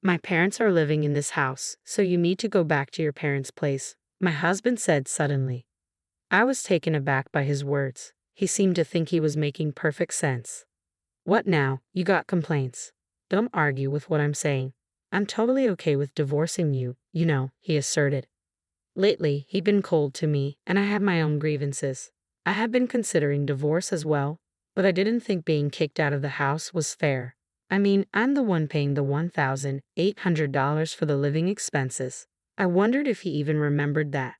My parents are living in this house, so you need to go back to your parents' place, my husband said suddenly. I was taken aback by his words. He seemed to think he was making perfect sense. What now? You got complaints? Don't argue with what I'm saying. I'm totally okay with divorcing you, he asserted. Lately, he'd been cold to me, and I had my own grievances. I had been considering divorce as well, but I didn't think being kicked out of the house was fair. I mean, I'm the one paying the $1,800 for the living expenses. I wondered if he even remembered that.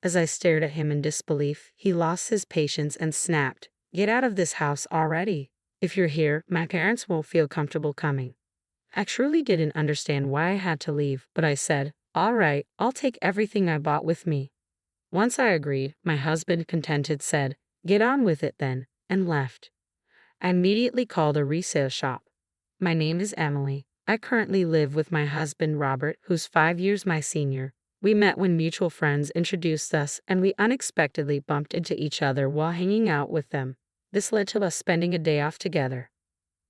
As I stared at him in disbelief, he lost his patience and snapped, "Get out of this house already. If you're here, my parents won't feel comfortable coming." I truly didn't understand why I had to leave, but I said, "All right, I'll take everything I bought with me." Once I agreed, my husband, contented, said, "Get on with it then," and left. I immediately called a resale shop. "My name is Emily. I currently live with my husband Robert, who's 5 years my senior. We met when mutual friends introduced us, and we unexpectedly bumped into each other while hanging out with them. This led to us spending a day off together.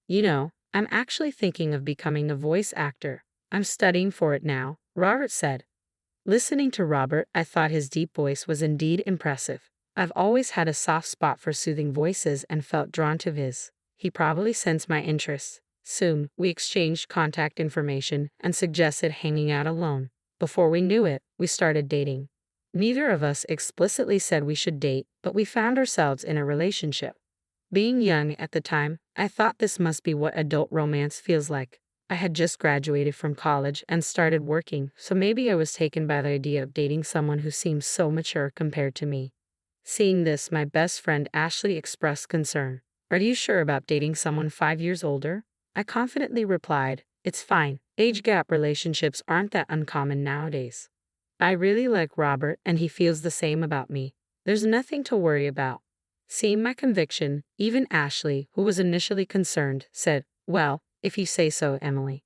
I'm actually thinking of becoming a voice actor. I'm studying for it now," Robert said. Listening to Robert, I thought his deep voice was indeed impressive. I've always had a soft spot for soothing voices and felt drawn to his. He probably sensed my interest. Soon, we exchanged contact information and suggested hanging out alone. Before we knew it, we started dating. Neither of us explicitly said we should date, but we found ourselves in a relationship. Being young at the time, I thought this must be what adult romance feels like. I had just graduated from college and started working, so maybe I was taken by the idea of dating someone who seemed so mature compared to me. Seeing this, my best friend Ashley expressed concern. "Are you sure about dating someone 5 years older?" I confidently replied, "It's fine. Age gap relationships aren't that uncommon nowadays. I really like Robert and he feels the same about me. There's nothing to worry about." Seeing my conviction, even Ashley, who was initially concerned, said, "Well, if you say so, Emily."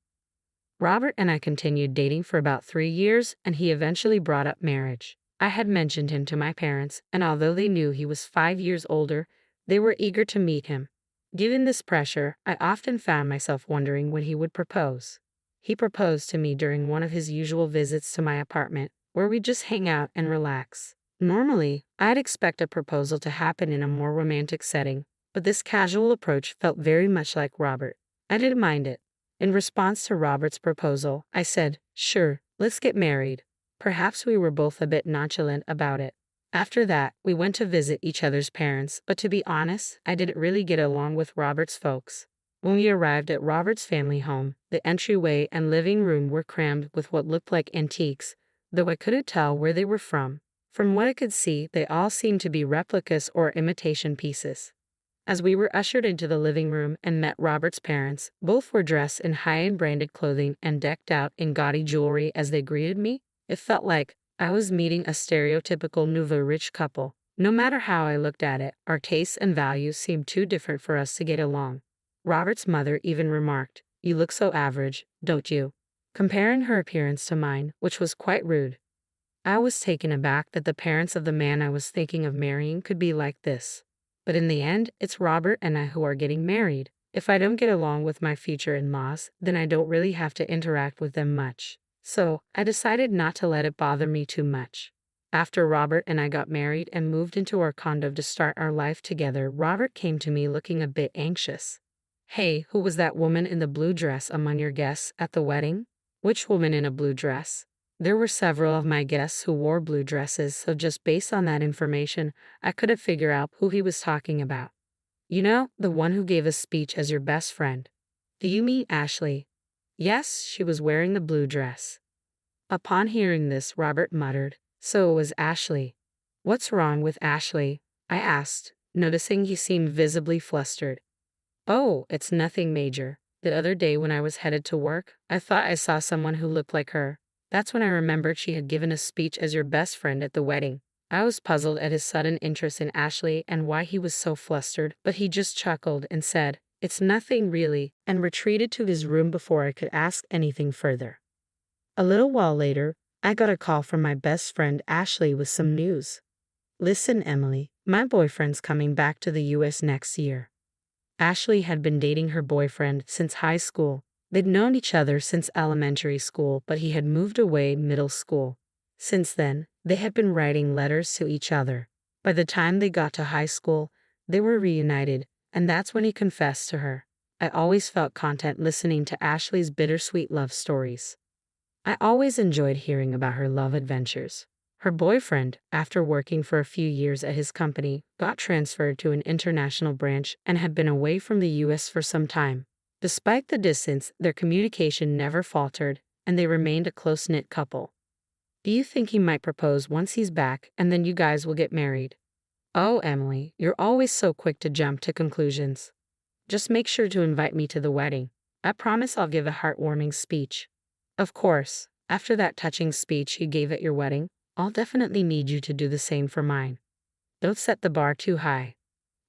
Robert and I continued dating for about 3 years, and he eventually brought up marriage. I had mentioned him to my parents, and although they knew he was 5 years older, they were eager to meet him. Given this pressure, I often found myself wondering when he would propose. He proposed to me during one of his usual visits to my apartment, where we just hang out and relax. Normally, I'd expect a proposal to happen in a more romantic setting, but this casual approach felt very much like Robert. I didn't mind it. In response to Robert's proposal, I said, "Sure, let's get married." Perhaps we were both a bit nonchalant about it. After that, we went to visit each other's parents, but to be honest, I didn't really get along with Robert's folks. When we arrived at Robert's family home, the entryway and living room were crammed with what looked like antiques, though I couldn't tell where they were from. From what I could see, they all seemed to be replicas or imitation pieces. As we were ushered into the living room and met Robert's parents, both were dressed in high-end branded clothing and decked out in gaudy jewelry as they greeted me. It felt like I was meeting a stereotypical nouveau rich couple. No matter how I looked at it, our tastes and values seemed too different for us to get along. Robert's mother even remarked, "You look so average, don't you?" comparing her appearance to mine, which was quite rude. I was taken aback that the parents of the man I was thinking of marrying could be like this. But in the end, it's Robert and I who are getting married. If I don't get along with my future in-laws, then I don't really have to interact with them much. So, I decided not to let it bother me too much. After Robert and I got married and moved into our condo to start our life together, Robert came to me looking a bit anxious. "Hey, who was that woman in the blue dress among your guests at the wedding?" "Which woman in a blue dress?" There were several of my guests who wore blue dresses, so just based on that information, I couldn't figure out who he was talking about. The one who gave a speech as your best friend." "Do you mean Ashley?" "Yes, she was wearing the blue dress." Upon hearing this, Robert muttered, "So it was Ashley." "What's wrong with Ashley?" I asked, noticing he seemed visibly flustered. "Oh, it's nothing major. The other day when I was headed to work, I thought I saw someone who looked like her. That's when I remembered she had given a speech as your best friend at the wedding." I was puzzled at his sudden interest in Ashley and why he was so flustered, but he just chuckled and said, "It's nothing really," and retreated to his room before I could ask anything further. A little while later, I got a call from my best friend Ashley with some news. "Listen, Emily, my boyfriend's coming back to the US next year." Ashley had been dating her boyfriend since high school. They'd known each other since elementary school, but he had moved away middle school. Since then, they had been writing letters to each other. By the time they got to high school, they were reunited, and that's when he confessed to her. I always felt content listening to Ashley's bittersweet love stories. I always enjoyed hearing about her love adventures. Her boyfriend, after working for a few years at his company, got transferred to an international branch and had been away from the US for some time. Despite the distance, their communication never faltered, and they remained a close-knit couple. Do you think he might propose once he's back, and then you guys will get married? Oh, Emily, you're always so quick to jump to conclusions. Just make sure to invite me to the wedding. I promise I'll give a heartwarming speech. Of course, after that touching speech you gave at your wedding, I'll definitely need you to do the same for mine. Don't set the bar too high.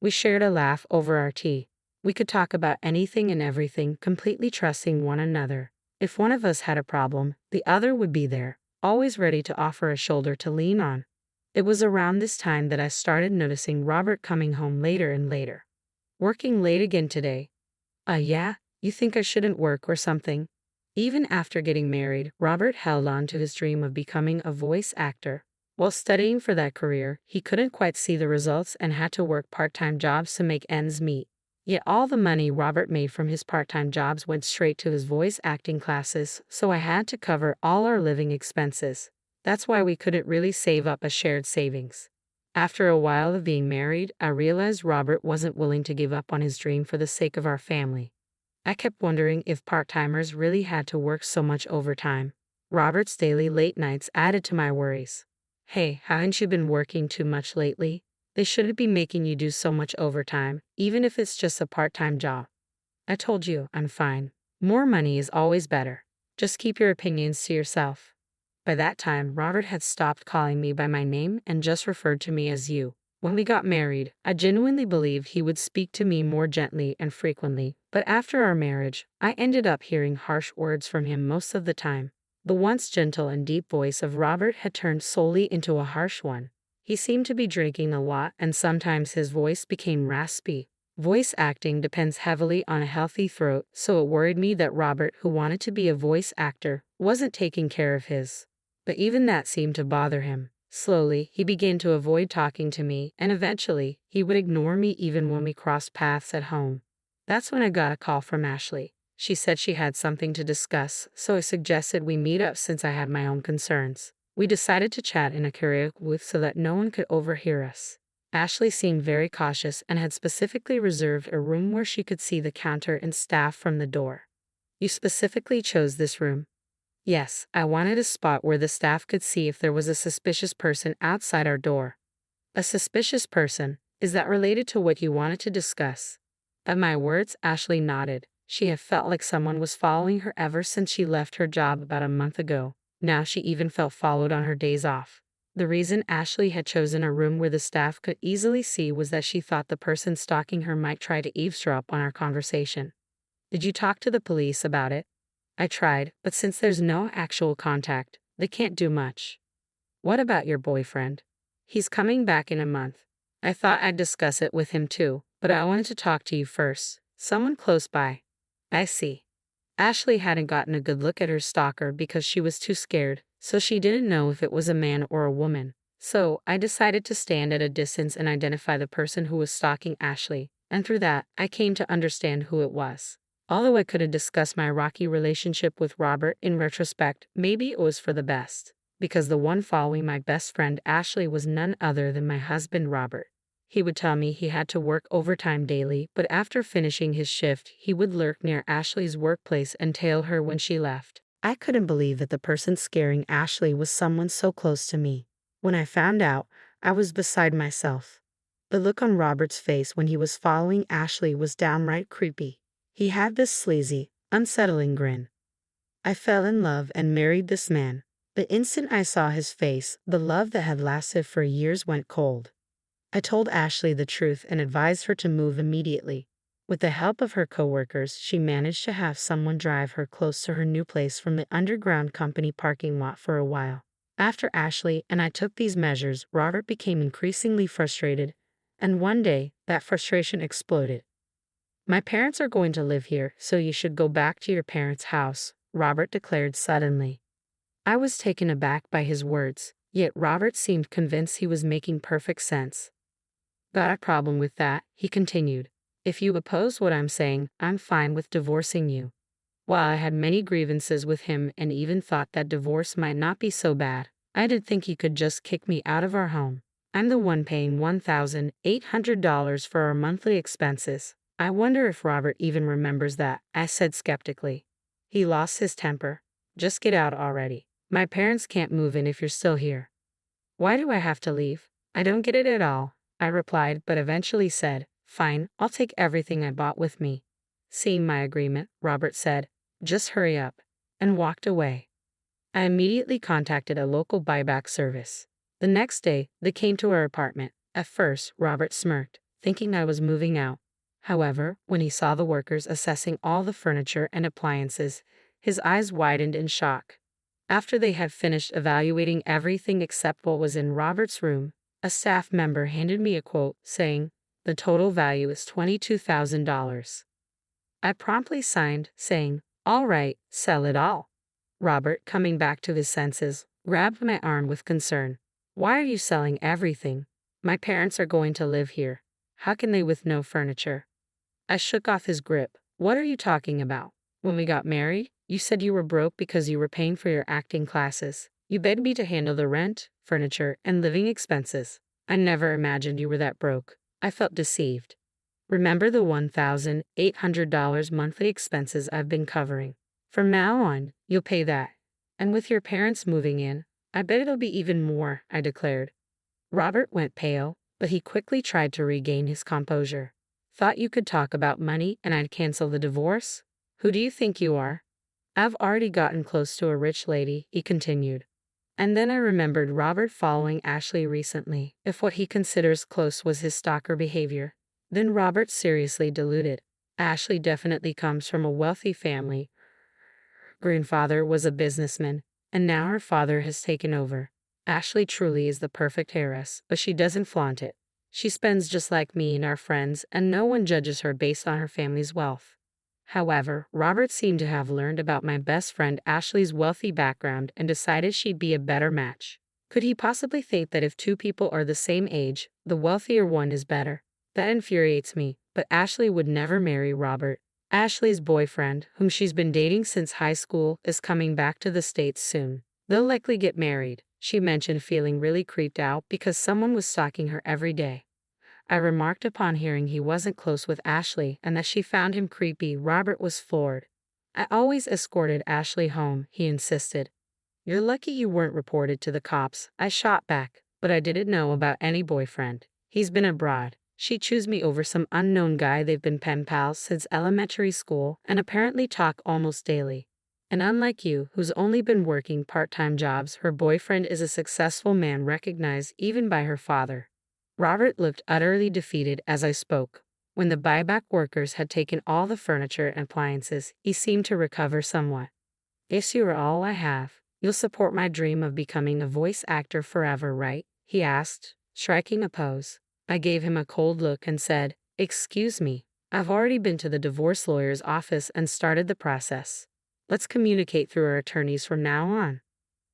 We shared a laugh over our tea. We could talk about anything and everything, completely trusting one another. If one of us had a problem, the other would be there, always ready to offer a shoulder to lean on. It was around this time that I started noticing Robert coming home later and later. Working late again today. Yeah? You think I shouldn't work or something? Even after getting married, Robert held on to his dream of becoming a voice actor. While studying for that career, he couldn't quite see the results and had to work part-time jobs to make ends meet. Yet all the money Robert made from his part-time jobs went straight to his voice acting classes, so I had to cover all our living expenses. That's why we couldn't really save up a shared savings. After a while of being married, I realized Robert wasn't willing to give up on his dream for the sake of our family. I kept wondering if part-timers really had to work so much overtime. Robert's daily late nights added to my worries. Hey, haven't you been working too much lately? They shouldn't be making you do so much overtime, even if it's just a part-time job. I told you, I'm fine. More money is always better. Just keep your opinions to yourself. By that time, Robert had stopped calling me by my name and just referred to me as you. When we got married, I genuinely believed he would speak to me more gently and frequently, but after our marriage, I ended up hearing harsh words from him most of the time. The once gentle and deep voice of Robert had turned solely into a harsh one. He seemed to be drinking a lot, and sometimes his voice became raspy. Voice acting depends heavily on a healthy throat, so it worried me that Robert, who wanted to be a voice actor, wasn't taking care of his. But even that seemed to bother him. Slowly, he began to avoid talking to me, and eventually, he would ignore me even when we crossed paths at home. That's when I got a call from Ashley. She said she had something to discuss, so I suggested we meet up since I had my own concerns. We decided to chat in a karaoke booth so that no one could overhear us. Ashley seemed very cautious and had specifically reserved a room where she could see the counter and staff from the door. You specifically chose this room? Yes, I wanted a spot where the staff could see if there was a suspicious person outside our door. A suspicious person? Is that related to what you wanted to discuss? At my words, Ashley nodded. She had felt like someone was following her ever since she left her job about a month ago. Now she even felt followed on her days off. The reason Ashley had chosen a room where the staff could easily see was that she thought the person stalking her might try to eavesdrop on our conversation. Did you talk to the police about it? I tried, but since there's no actual contact, they can't do much. What about your boyfriend? He's coming back in a month. I thought I'd discuss it with him too, but I wanted to talk to you first. Someone close by. I see. Ashley hadn't gotten a good look at her stalker because she was too scared, so she didn't know if it was a man or a woman. So I decided to stand at a distance and identify the person who was stalking Ashley, and through that, I came to understand who it was. Although I couldn't discuss my rocky relationship with Robert in retrospect, maybe it was for the best, because the one following my best friend Ashley was none other than my husband Robert. He would tell me he had to work overtime daily, but after finishing his shift, he would lurk near Ashley's workplace and tail her when she left. I couldn't believe that the person scaring Ashley was someone so close to me. When I found out, I was beside myself. The look on Robert's face when he was following Ashley was downright creepy. He had this sleazy, unsettling grin. I fell in love and married this man. The instant I saw his face, the love that had lasted for years went cold. I told Ashley the truth and advised her to move immediately. With the help of her coworkers, she managed to have someone drive her close to her new place from the underground company parking lot for a while. After Ashley and I took these measures, Robert became increasingly frustrated, and one day, that frustration exploded. My parents are going to live here, so you should go back to your parents' house, Robert declared suddenly. I was taken aback by his words, yet Robert seemed convinced he was making perfect sense. Got a problem with that, he continued. If you oppose what I'm saying, I'm fine with divorcing you. While I had many grievances with him and even thought that divorce might not be so bad, I did think he could just kick me out of our home. I'm the one paying $1,800 for our monthly expenses. I wonder if Robert even remembers that, I said skeptically. He lost his temper. Just get out already. My parents can't move in if you're still here. Why do I have to leave? I don't get it at all, I replied, but eventually said, fine, I'll take everything I bought with me. Seeing my agreement, Robert said, just hurry up, and walked away. I immediately contacted a local buyback service. The next day, they came to our apartment. At first, Robert smirked, thinking I was moving out. However, when he saw the workers assessing all the furniture and appliances, his eyes widened in shock. After they had finished evaluating everything except what was in Robert's room, a staff member handed me a quote saying, the total value is $22,000. I promptly signed, saying, all right, sell it all. Robert, coming back to his senses, grabbed my arm with concern. Why are you selling everything? My parents are going to live here. How can they with no furniture? I shook off his grip. What are you talking about? When we got married, you said you were broke because you were paying for your acting classes. You begged me to handle the rent, furniture, and living expenses. I never imagined you were that broke. I felt deceived. Remember the $1,800 monthly expenses I've been covering. From now on, you'll pay that. And with your parents moving in, I bet it'll be even more, I declared. Robert went pale, but he quickly tried to regain his composure. Thought you could talk about money and I'd cancel the divorce? Who do you think you are? I've already gotten close to a rich lady, he continued. And then I remembered Robert following Ashley recently. If what he considers close was his stalker behavior, then Robert seriously deluded. Ashley definitely comes from a wealthy family. Grandfather was a businessman, and now her father has taken over. Ashley truly is the perfect heiress, but she doesn't flaunt it. She spends just like me and our friends, and no one judges her based on her family's wealth. However, Robert seemed to have learned about my best friend Ashley's wealthy background and decided she'd be a better match. Could he possibly think that if two people are the same age, the wealthier one is better? That infuriates me, but Ashley would never marry Robert. Ashley's boyfriend, whom she's been dating since high school, is coming back to the States soon. They'll likely get married, she mentioned, feeling really creeped out because someone was stalking her every day. I remarked upon hearing he wasn't close with Ashley and that she found him creepy. Robert was floored. I always escorted Ashley home, he insisted. You're lucky you weren't reported to the cops, I shot back, but I didn't know about any boyfriend. He's been abroad. She chose me over some unknown guy. They've been pen pals since elementary school and apparently talk almost daily. And unlike you, who's only been working part-time jobs, her boyfriend is a successful man recognized even by her father. Robert looked utterly defeated as I spoke. When the buyback workers had taken all the furniture and appliances, he seemed to recover somewhat. Guess you are all I have. You'll support my dream of becoming a voice actor forever, right? He asked, striking a pose. I gave him a cold look and said, excuse me, I've already been to the divorce lawyer's office and started the process. Let's communicate through our attorneys from now on.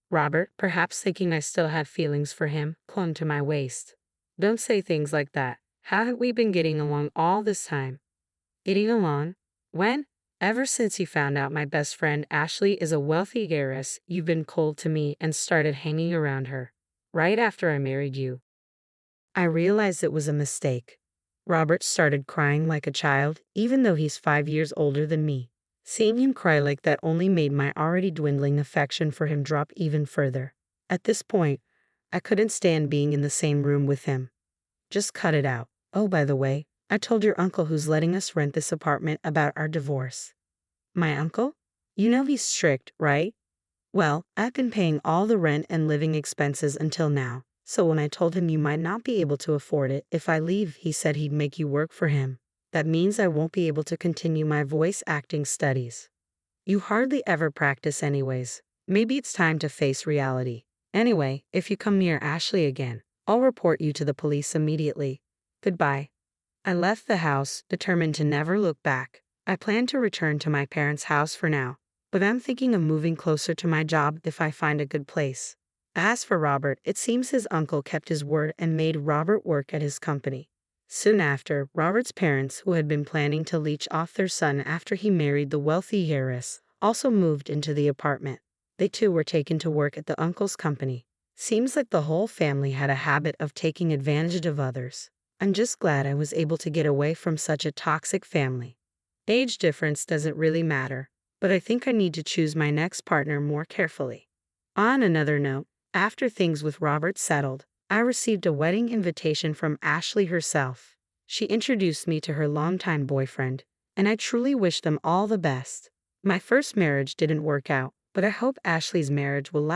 Robert, perhaps thinking I still had feelings for him, clung to my waist. Don't say things like that. Haven't we been getting along all this time? Getting along? When? Ever since you found out my best friend Ashley is a wealthy heiress, you've been cold to me and started hanging around her. Right after I married you. I realized it was a mistake. Robert started crying like a child, even though he's 5 years older than me. Seeing him cry like that only made my already dwindling affection for him drop even further. At this point, I couldn't stand being in the same room with him. Just cut it out. Oh, by the way, I told your uncle who's letting us rent this apartment about our divorce. My uncle? You know he's strict, right? Well, I've been paying all the rent and living expenses until now. So when I told him you might not be able to afford it if I leave, he said he'd make you work for him. That means I won't be able to continue my voice acting studies. You hardly ever practice anyways. Maybe it's time to face reality. Anyway, if you come near Ashley again, I'll report you to the police immediately. Goodbye. I left the house, determined to never look back. I plan to return to my parents' house for now, but I'm thinking of moving closer to my job if I find a good place. As for Robert, it seems his uncle kept his word and made Robert work at his company. Soon after, Robert's parents, who had been planning to leech off their son after he married the wealthy heiress, also moved into the apartment. They too were taken to work at the uncle's company. Seems like the whole family had a habit of taking advantage of others. I'm just glad I was able to get away from such a toxic family. Age difference doesn't really matter, but I think I need to choose my next partner more carefully. On another note, after things with Robert settled, I received a wedding invitation from Ashley herself. She introduced me to her longtime boyfriend, and I truly wish them all the best. My first marriage didn't work out, but I hope Ashley's marriage will last.